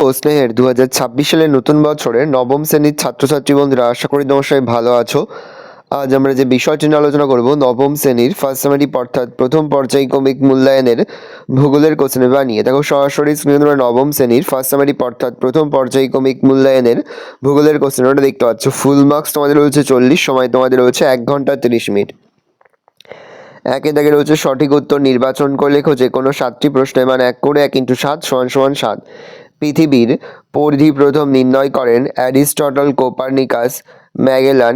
ও স্নেহের 2026 সালের নতুন বছরের নবম শ্রেণীর ছাত্রছাত্রী বন্ধুরা, আশা করি তোমরা সবাই ভালো আছো। আজ আমরা যে বিষয়টি নিয়ে আলোচনা করব, নবম শ্রেণীর ফার্স্ট সেমিস্টার অর্থাৎ প্রথম পর্যায়ক্রমিক মূল্যায়নের ভূগোলের কোশ্চেন পেপার নিয়ে। দেখো সরাসরি স্ক্রিনে তোমরা নবম শ্রেণীর ফার্স্ট সেমিস্টার অর্থাৎ প্রথম পর্যায়ক্রমিক মূল্যায়নের ভূগোলের কোশ্চেন পেপারটা দেখতে পাচ্ছ। ফুল মার্কস তোমাদের রয়েছে 40, সময় তোমাদের রয়েছে 1 ঘন্টা 30 মিনিট। একে দাগে রয়েছে সঠিক উত্তর নির্বাচন করে লেখো যে কোনো 7টি প্রশ্নের মান 1 করে 1 × 7 = 7। পৃথিবীর পরিধি প্রথম নির্ণয় করেন অ্যারিস্টটল, কোপার্নিকাস, ম্যাগেলান,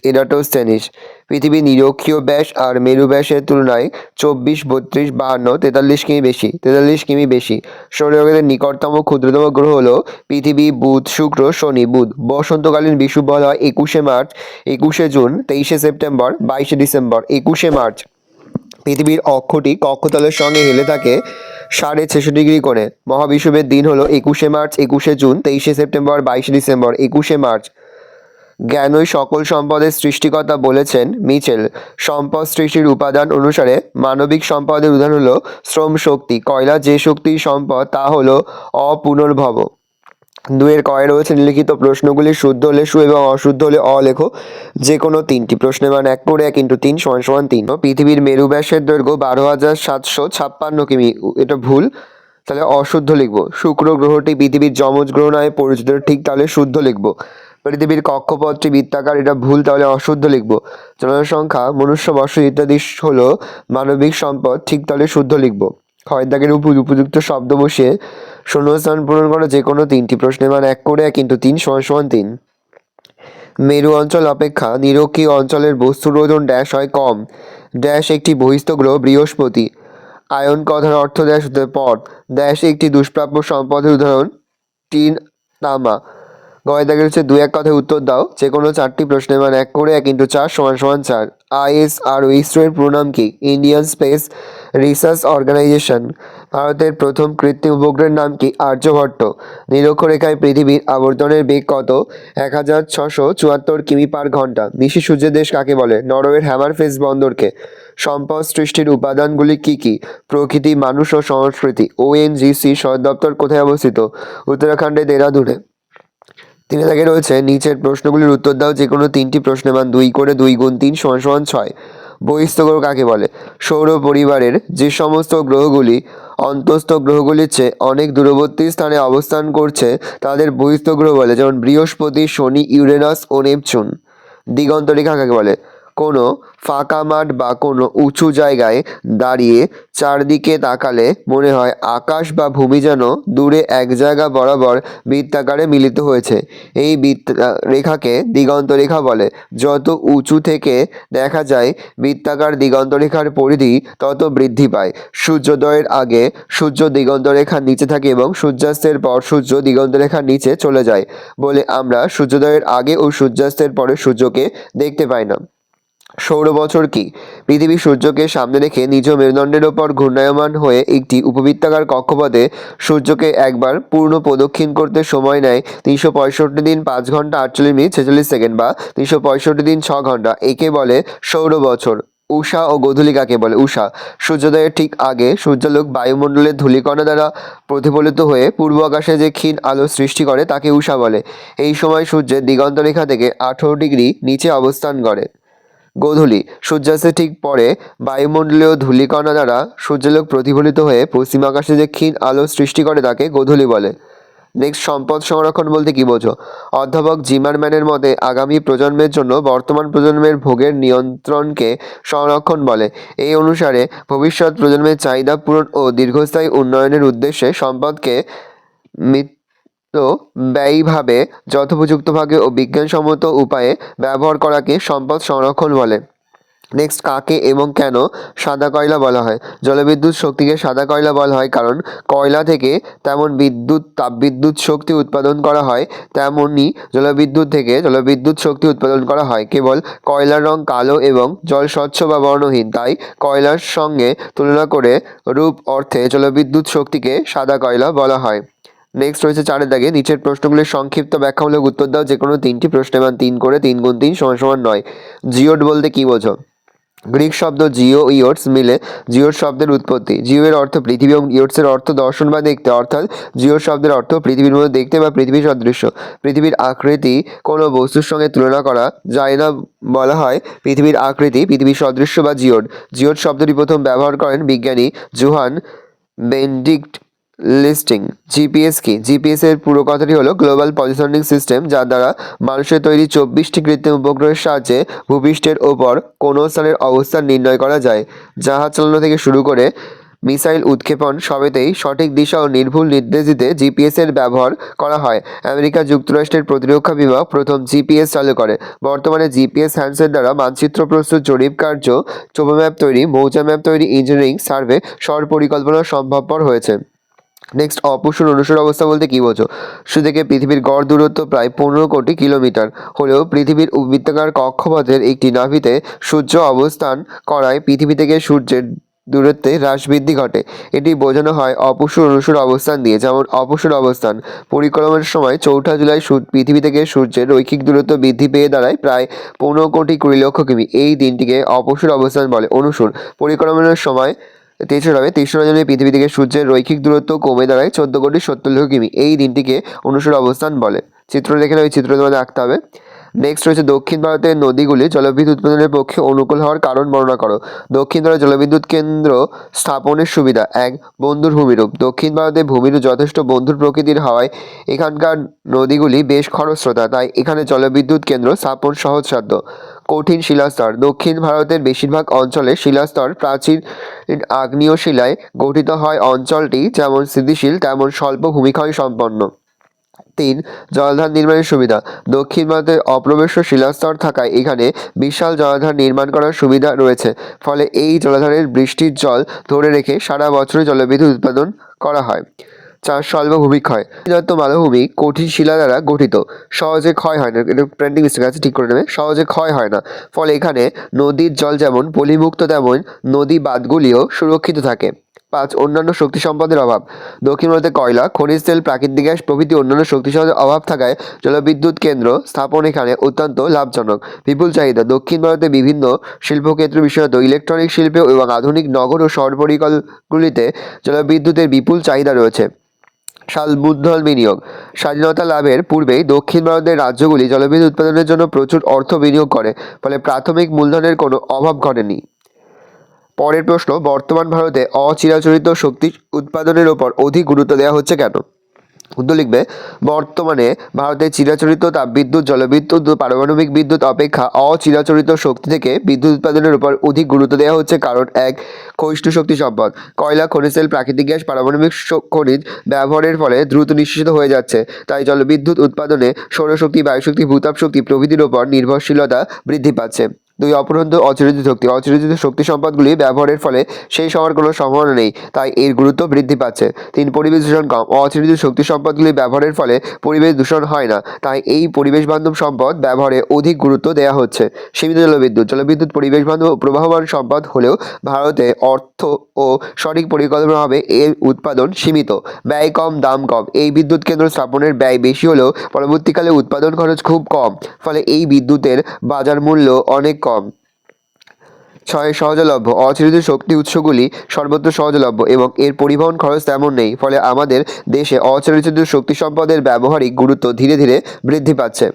এরাটোস্থেনিস। পৃথিবীর নিরক্ষীয় ব্যাস আর মেরু ব্যাসের তুলনায় 24, 32, 52, 43 কিমি বেশি। সৌরজগতের নিকটতম ক্ষুদ্রতম গ্রহ হলো পৃথিবী, বুধ, শুক্র, শনি। বুধ বসন্তকালীন বিষুব বলা হয় 21শে মার্চ, 21শে জুন, 23শে সেপ্টেম্বর, 22শে ডিসেম্বর। 21শে মার্চ পৃথিবীর অক্ষটি কক্ষতলের সঙ্গে হেলে থাকে 66.5 কোণে। মহাবিষুবের দিন হলো 21শে মার্চ, 21শে জুন, 23শে সেপ্টেম্বর, 22শে ডিসেম্বর। 21শে মার্চ জ্ঞানই সকল সম্পদের সৃষ্টিকর্তা বলেছেন মিচেল। সম্পদ সৃষ্টির উপাদান অনুসারে মানবিক সম্পদের উদাহরণ হলো শ্রম শক্তি। কয়লা যে শক্তির সম্পদ তা হলো অপুনর্ভব। 2-এর কয়ে রয়েছে নিম্নলিখিত প্রশ্নগুলি শুদ্ধ হলে সু এবং অশুদ্ধ হলে অ লেখো যে কোনো 3টি প্রশ্নের মান 1 করে 1 × 3 = 3। পৃথিবীর মেরু ব্যাসের দৈর্ঘ্য 12,756 কিমি, এটা ভুল, তাহলে অশুদ্ধ লিখবো। শুক্র গ্রহটি পৃথিবীর যমজ গ্রহ নামে পরিচিত, ঠিক, তাহলে শুদ্ধ লিখবো। পৃথিবীর কক্ষপথটি বৃত্তাকার, এটা ভুল, তাহলে অশুদ্ধ লিখবো। জনসংখ্যা, মনুষ্য, বর্ষ ইত্যাদি হলো মানবিক সম্পদ, ঠিক, তাহলে শুদ্ধ লিখবো। ক্ষয় দাগের উপযুক্ত শব্দ বসিয়ে শূন্যস্থান পূরণ করা যে কোনো 3টি প্রশ্নের মান 1 করে 1 × 3 = 3। মেরু অঞ্চল অপেক্ষা নিরক্ষীয় অঞ্চলের বস্তুর ওজন ড্যাশ হয় কম। ড্যাশ একটি বহিস্থ গ্রহ বৃহস্পতি। আয়ন কথার অর্থ ড্যাশ হতে পথ। ড্যাশ একটি দুষ্প্রাপ্য সম্পদের উদাহরণ টিন, তামা। গয় দাগের হচ্ছে 2-1 কথায় উত্তর দাও যে কোনো 4টি প্রশ্নের মান 1 করে 1 × 4 = 4। ISRO ইসরোর পুরো নাম কি? Indian Space Research Organisation. ভারতের প্রথম কৃত্রিম উপগ্রহের নাম কি? আর্যভট্ট। নিরক্ষরেখায় পৃথিবীর আবর্তনের বেগ কত? 1674 কিমি/ঘন্টা। নিশি সূর্যের দেশ কাকে বলে? নরওয়ের হ্যামারফেস্ট বন্দরকে। সম্পদ সৃষ্টির উপাদানগুলি কি কি? প্রকৃতি, মানুষ ও সংস্কৃতি। ONGC সদর দপ্তর কোথায় অবস্থিত? উত্তরাখণ্ডে, দেরাদুনে। 3 দাগে রয়েছে নিচের প্রশ্নগুলির উত্তর দাও যে কোনো 3টি প্রশ্নের মান 2 করে 2 × 3 = 6। বহিস্থ গ্রহ কাকে বলে? সৌর পরিবারের যে সমস্ত গ্রহগুলি অন্তস্থ গ্রহগুলির চেয়ে অনেক দূরবর্তী স্থানে অবস্থান করছে তাদের বহিস্থ গ্রহ বলে, যেমন বৃহস্পতি, শনি, ইউরেনাস ও নেপচুন। দিগন্তরেখা কাকে বলে? কোনো ফাঁকা মাঠ বা কোনো উঁচু জায়গায় দাঁড়িয়ে চারদিকে তাকালে মনে হয় আকাশ বা ভূমি যেন দূরে এক জায়গা বরাবর বৃত্তাকারে মিলিত হয়েছে। এই রেখাকে দিগন্তরেখা বলে। যত উঁচু থেকে দেখা যায় বৃত্তাকার দিগন্তরেখার পরিধি তত বৃদ্ধি পায়। সূর্যোদয়ের আগে সূর্য দিগন্তরেখার নিচে থাকে এবং সূর্যাস্তের পর সূর্য দিগন্তরেখার নিচে চলে যায় বলে আমরা সূর্যোদয়ের আগে ও সূর্যাস্তের পরে সূর্যকে দেখতে পাই না। সৌর বছর কি? পৃথিবী সূর্যকে সামনে রেখে নিজ মেরুদণ্ডের ওপর ঘূর্ণায়মান হয়ে একটি উপবৃত্তাকার কক্ষপথে সূর্যকে একবার পূর্ণ প্রদক্ষিণ করতে সময় নেয় 365 দিন 5 ঘন্টা 48 মিনিট 46 সেকেন্ড বা 365 দিন 6 ঘন্টা। একে বলে সৌর বছর। উষা ও গোধূলি কাকে বলে? উষা সূর্যোদয়ের ঠিক আগে সূর্যালোক বায়ুমণ্ডলের ধূলিকণা দ্বারা প্রতিফলিত হয়ে পূর্ব আকাশে যে ক্ষীণ আলো সৃষ্টি করে তাকে উষা বলে। এই সময় সূর্যের দিগন্তরেখা থেকে 18 ডিগ্রি নিচে অবস্থান করে। গোধূলি সূর্যাস্তের ঠিক পরে বায়ুমণ্ডলীয় ধূলিকণা দ্বারা সূর্যালোক প্রতিফলিত হয়ে পশ্চিম আকাশে যে ক্ষীণ আলো সৃষ্টি করে তাকে গোধূলি বলে। নেক্সট, সম্পদ সংরক্ষণ বলতে কি বোঝো? অধ্যাপক জিমারম্যানের মতে আগামী প্রজন্মের জন্য বর্তমান প্রজন্মের ভোগের নিয়ন্ত্রণকে সংরক্ষণ বলে। এই অনুসারে ভবিষ্যৎ প্রজন্মের চাহিদা পূরণ ও দীর্ঘস্থায়ী উন্নয়নের উদ্দেশ্যে সম্পদকে ব্যয়ীভাবে যথোপযুক্তভাবে ও বিজ্ঞানসম্মত উপায়ে ব্যবহার করাকে সম্পদ সংরক্ষণ বলে। নেক্সট, কাকে এবং কেন সাদা কয়লা বলা হয়? জলবিদ্যুৎ শক্তিকে সাদা কয়লা বলা হয় কারণ কয়লা থেকে তেমন তাপবিদ্যুৎ শক্তি উৎপাদন করা হয় তেমনি জলবিদ্যুৎ থেকে জলবিদ্যুৎ শক্তি উৎপাদন করা হয়। কেবল কয়লার রং কালো এবং জল স্বচ্ছ বা বর্ণহীন, তাই কয়লার সঙ্গে তুলনা করে রূপ অর্থে জলবিদ্যুৎ শক্তিকে সাদা কয়লা বলা হয়। নেক্সট রয়েছে 4 দাগে নিচের প্রশ্নগুলির সংক্ষিপ্ত ব্যাখ্যামূলক উত্তর দাও যে কোনো 3টি প্রশ্নের মান 3 করে 3 × 3 = 9। জিওড বলতে কি বোঝো? গ্রিক শব্দ জিও ইয়টস মিলে জিওর শব্দের উৎপত্তি। জিও এর অর্থ পৃথিবী এবং ইয়টসের অর্থ দর্শন বা দেখতে, অর্থাৎ জিওর শব্দের অর্থ পৃথিবীর মধ্যে দেখতে বা পৃথিবীর সদৃশ্য। পৃথিবীর আকৃতি কোনো বস্তুর সঙ্গে তুলনা করা যায় না, বলা হয় পৃথিবীর আকৃতি পৃথিবীর সদৃশ্য বা জিওড। জিওড শব্দটি প্রথম ব্যবহার করেন বিজ্ঞানী জোহান বেনেডিক্ট লিস্টিং। জিপিএস কি? জিপিএস এর পুরো কথাটি হলো গ্লোবাল পজিশনিং সিস্টেম, যার দ্বারা মানুষের তৈরি 24টি কৃত্রিম উপগ্রহের সাহায্যে ভূপৃষ্ঠের ওপর কোনো স্থানের অবস্থান নির্ণয় করা যায়। জাহাজ চালানো থেকে শুরু করে মিসাইল উৎক্ষেপণ সবেতেই সঠিক দিশা ও নির্ভুল নির্দেশ দিতে জিপিএস এর ব্যবহার করা হয়। আমেরিকা যুক্তরাষ্ট্রের প্রতিরক্ষা বিভাগ প্রথম জিপিএস চালু করে। বর্তমানে জিপিএস হ্যান্ডসেট দ্বারা মানচিত্র প্রস্তুত, জরিপ কার্য, টোপো ম্যাপ তৈরি, মৌজা ম্যাপ তৈরি, ইঞ্জিনিয়ারিং সার্ভে, শহর পরিকল্পনা সম্ভবপর হয়েছে। নেক্সট, অপুষ্ণ অনুসর অবস্থা বলতে কী বোঝো? সূর্য থেকে পৃথিবীর গড় দূরত্ব প্রায় 15 কোটি কিলোমিটার হলেও পৃথিবীর বৃত্তাকার কক্ষপথের একটি নাভিতে সূর্য অবস্থান করায় পৃথিবী থেকে সূর্যের দূরত্বে হ্রাস বৃদ্ধি ঘটে। এটি বোঝানো হয় অপুষ্ণ অনুসর অবস্থান দিয়ে। যেমন অপুষ্ণ অবস্থান পরিক্রমার সময় 4 জুলাই পৃথিবী থেকে সূর্যের রৈখিক দূরত্ব বৃদ্ধি পেয়ে দাঁড়ায় প্রায় 15 কোটি 20 লক্ষ কিমি। এই দিনটিকে অপুষ্ণ অবস্থান বলে। অনুসর পরিক্রমার সময় 23 জুলাই পৃথিবী থেকে সূর্যের রৈখিক দূরত্ব কমে দাঁড়ায় 14 কোটি 70 লক্ষ কিমি। এই দিনটিকে অনুসর অবস্থান বলে। চিত্র দেখে ওই চিত্র তোমাদের আঁকতে হবে। নেক্সট রয়েছে দক্ষিণ ভারতের নদীগুলি জলবিদ্যুৎ উৎপাদনের পক্ষে অনুকূল হওয়ার কারণ বর্ণনা করো। দক্ষিণ ভারতে জলবিদ্যুৎ কেন্দ্র স্থাপনের সুবিধা। 1. বন্ধুর ভূমিরূপ। দক্ষিণ ভারতে ভূমিরূপ যথেষ্ট বন্ধুর প্রকৃতির হওয়ায় এখানকার নদীগুলি বেশ খরস্রোতা, তাই এখানে জলবিদ্যুৎ কেন্দ্র স্থাপন সহজসাধ্য। কঠিন শিলাস্তর। দক্ষিণ ভারতের বেশিরভাগ অঞ্চলে শিলাস্তর প্রাচীন আগ্নেয় শিলায় গঠিত হয়। অঞ্চলটি যেমন স্থিতিশীল তেমন স্বল্প ভূমিক্ষয় সম্পন্ন। 3. জলাধার নির্মাণের সুবিধা। দক্ষিণ ভারতে অপ্রবেশ্য শিলাস্তর থাকায় এখানে বিশাল জলাধার নির্মাণ করার সুবিধা রয়েছে। ফলে এই জলাধারের বৃষ্টির জল ধরে রেখে সারা বছরে জলবিদ্যুৎ উৎপাদন করা হয়। 4. স্বল্প ভূমিক্ষয়। দত্ত মালভূমি কঠিন শিলা দ্বারা গঠিত, সহজে ক্ষয় হয় না। এটা প্রিন্টিং মিস্টেক আছে, ঠিক করে নেবে। সহজে ক্ষয় হয় না, ফলে এখানে নদীর জল যেমন পলিমুক্ত তেমন নদী বাঁধগুলিও সুরক্ষিত থাকে। 5. অন্যান্য শক্তি সম্পদের অভাব। দক্ষিণ ভারতে কয়লা, খনিজ তেল, প্রাকৃতিক গ্যাস প্রভৃতি অন্যান্য শক্তি সম্পদের অভাব থাকায় জলবিদ্যুৎ কেন্দ্র স্থাপন এখানে অত্যন্ত লাভজনক। বিপুল চাহিদা। দক্ষিণ ভারতে বিভিন্ন শিল্পক্ষেত্র, বিশেষত ইলেকট্রনিক শিল্পে এবং আধুনিক নগর ও শহর পরিকল্পনাগুলিতে জলবিদ্যুতের বিপুল চাহিদা রয়েছে। সালমুদ্দল বিনিয়োগ। স্বাধীনতা লাভের পূর্বেই দক্ষিণ ভারতের রাজ্যগুলি জলবিদ্যুৎ উৎপাদনের জন্য প্রচুর অর্থ বিনিয়োগ করে, ফলে প্রাথমিক মূলধনের কোনো অভাব ঘটেনি। পরের প্রশ্ন, বর্তমান ভারতে অচিরাচরিত শক্তি উৎপাদনের ওপর অধিক গুরুত্ব দেওয়া হচ্ছে কেন? উত্তর লিখবে, বর্তমানে ভারতের চিরাচরিত তাপবিদ্যুৎ, জলবিদ্যুৎ ও পারমাণবিক বিদ্যুৎ অপেক্ষা অচিরাচরিত শক্তি থেকে বিদ্যুৎ উৎপাদনের উপর অধিক গুরুত্ব দেওয়া হচ্ছে। কারণ 1. ক্ষয়িষ্ণু শক্তি সম্পদ। কয়লা, খনিজ তেল, প্রাকৃতিক গ্যাস, পারমাণবিক খনিজ ব্যবহারের ফলে দ্রুত নিঃশেষিত হয়ে যাচ্ছে, তাই জলবিদ্যুৎ উৎপাদনে সৌরশক্তি, বায়ুশক্তি, ভূতাপ শক্তি প্রভৃতির ওপর নির্ভরশীলতা বৃদ্ধি পাচ্ছে। 2. অপরন্ত অচিরাচিত শক্তি। অচিরাচিত শক্তি সম্পদগুলি ব্যবহারের ফলে শেষ হওয়ার কোনো সম্ভাবনা নেই, তাই এর গুরুত্ব বৃদ্ধি পাচ্ছে। 3. পরিবেশ দূষণ কম। অচিরাচিত শক্তি সম্পদগুলি ব্যবহারের ফলে পরিবেশ দূষণ হয় না, তাই এই পরিবেশ বান্ধব সম্পদ ব্যবহারে অধিক গুরুত্ব দেওয়া হচ্ছে। সীমিত জলবিদ্যুৎ। জলবিদ্যুৎ পরিবেশ বান্ধব ও প্রবাহমান সম্পদ হলেও ভারতে অর্থ ও সঠিক পরিকল্পনাভাবে এর উৎপাদন সীমিত। ব্যয় কম, দাম কম। এই বিদ্যুৎ কেন্দ্র স্থাপনের ব্যয় বেশি হলেও পরবর্তীকালে উৎপাদন খরচ খুব কম, ফলে এই বিদ্যুতের বাজার মূল্য অনেক কম। 6. সহজলভ্য। অচিরাচিত শক্তি উৎসগুলি সর্বত্র সহজলভ্য এবং এর পরিবহন খরচ তেমন নেই, ফলে আমাদের দেশে অচিরাচিত শক্তি সম্পদের ব্যবহারিক গুরুত্ব ধীরে ধীরে বৃদ্ধি পাচ্ছে।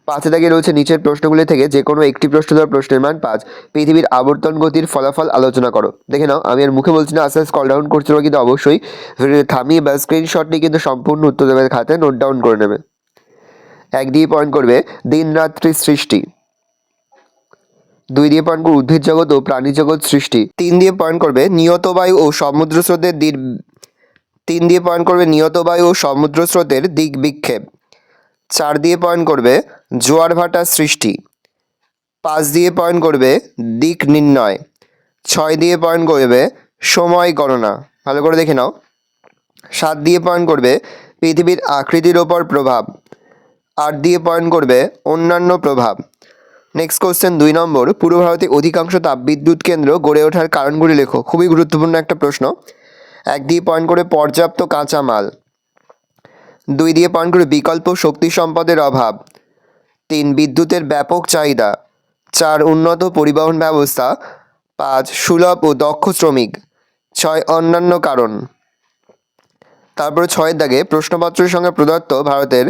5 দাগে রয়েছে নিচের প্রশ্নগুলি থেকে যে কোনো একটি প্রশ্ন দেওয়া। প্রশ্নের মান 5। পৃথিবীর আবর্তন গতির ফলাফল আলোচনা করো। দেখে নাও, আমি আর মুখে বলছি না, আস্তে আস্তে স্ক্রল ডাউন করছিল, কিন্তু অবশ্যই ভিডিও থামিয়ে বা স্ক্রিনশট নিয়ে কিন্তু সম্পূর্ণ উত্তর দেবে, খাতায় নোট ডাউন করে নেবে। 1 দিয়ে পয়েন্ট করবে দিন রাত্রি সৃষ্টি। 2 দিয়ে পয়েন্ট করবে উদ্ভিদ জগৎ ও প্রাণী জগৎ সৃষ্টি। 3 দিয়ে পয়েন্ট করবে নিয়ত বায়ু ও সমুদ্র স্রোতের 3 দিয়ে পয়েন্ট করবে নিয়ত বায়ু ও সমুদ্র স্রোতের দিক বিক্ষেপ। 4 দিয়ে পয়েন্ট করবে জোয়ার ভাটার সৃষ্টি। 5 দিয়ে পয়েন্ট করবে দিক নির্ণয়। 6 দিয়ে পয়েন্ট করবে সময় গণনা। ভালো করে দেখে নাও। 7 দিয়ে পয়েন্ট করবে পৃথিবীর আকৃতির ওপর প্রভাব। 8 দিয়ে পয়েন্ট করবে অন্যান্য প্রভাব। নেক্সট কোশ্চেন 2 নম্বর, পূর্ব ভারতে অধিকাংশ তাপবিদ্যুৎ কেন্দ্র গড়ে ওঠার কারণগুলি লেখো। খুবই গুরুত্বপূর্ণ একটা প্রশ্ন। 1 দিয়ে পয়েন্ট করে পর্যাপ্ত কাঁচামাল। 2 দিয়ে পয়েন্ট করে বিকল্প শক্তি সম্পদের অভাব। 3 বিদ্যুতের ব্যাপক চাহিদা। 4 উন্নত পরিবহন ব্যবস্থা। 5 সুলভ ও দক্ষ শ্রমিক। 6 অন্যান্য কারণ। তারপরে 6 দাগে প্রশ্নপত্রের সঙ্গে প্রদত্ত ভারতের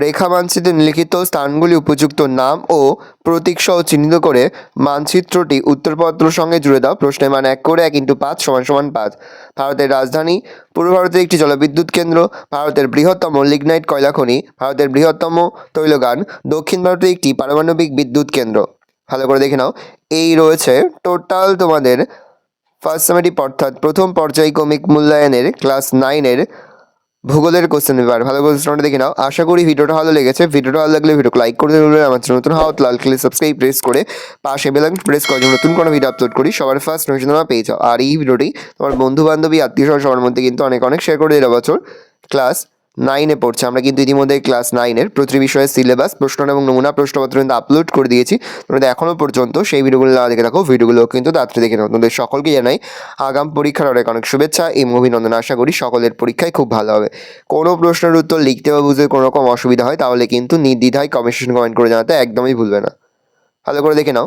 রেখা মানচিত্রে নিম্নলিখিত স্থানগুলি উপযুক্ত নাম ও প্রতীক সহ চিহ্নিত করে মানচিত্রটি উত্তরপত্রের সঙ্গে জুড়ে দাও। প্রশ্নের মান 1 করে 1 × 5 = 5। ভারতের রাজধানী, পূর্ব ভারতের একটি জলবিদ্যুৎ কেন্দ্র, ভারতের বৃহত্তম লিগনাইট কয়লা খনি, ভারতের বৃহত্তম তৈলগান, দক্ষিণ ভারতের একটি পারমাণবিক বিদ্যুৎ কেন্দ্র। ভালো করে দেখে নাও। এই রয়েছে টোটাল তোমাদের ফার্স্ট সামেটিভ অর্থাৎ প্রথম পর্যায়ক্রমিক মূল্যায়নের ক্লাস 9-এর ভূগোলের কোশ্চেন পেপার। ভালো কোশ্চেনটা দেখে নাও। আশা করি ভিডিওটা ভালো লেগেছে। ভিডিওটা ভালো লাগলে ভিডিওকে লাইক করতে ভুলবে। আমার চ্যানেল নতুন হওয়া লাল কালার সাবস্ক্রাইব প্রেস করে পাশে বেল আইকন প্রেস করে নতুন কোনো ভিডিও আপলোড করি সবার ফার্স্ট নোটিফিকেশন তোমরা পেয়ে যাও। আর এই ভিডিওটি তোমার বন্ধু বান্ধবী আত্মীয় সবার মধ্যে কিন্তু অনেক অনেক শেয়ার করে দিলে। বছর ক্লাস 9-এ পড়ছে। আমরা কিন্তু ইতিমধ্যে ক্লাস 9-এর প্রতিটি বিষয়ের সিলেবাস, প্রশ্ন এবং নমুনা প্রশ্নপত্র কিন্তু আপলোড করে দিয়েছি। তোমরা এখনও পর্যন্ত সেই ভিডিওগুলো না দেখে থাকো, ভিডিওগুলো কিন্তু তাড়াতাড়ি দেখে নাও। তোমাদের সকলকে জানাই আগাম পরীক্ষার অনেক অনেক শুভেচ্ছা এবং অভিনন্দন। আশা করি সকলের পরীক্ষায় খুব ভালো হবে। কোনো প্রশ্নের উত্তর লিখতে বা বুঝতে কোনো রকম অসুবিধা হয় তাহলে কিন্তু নির্দ্বিধায় কমেন্ট করে জানাতে একদমই ভুলবে না। ভালো করে দেখে নাও।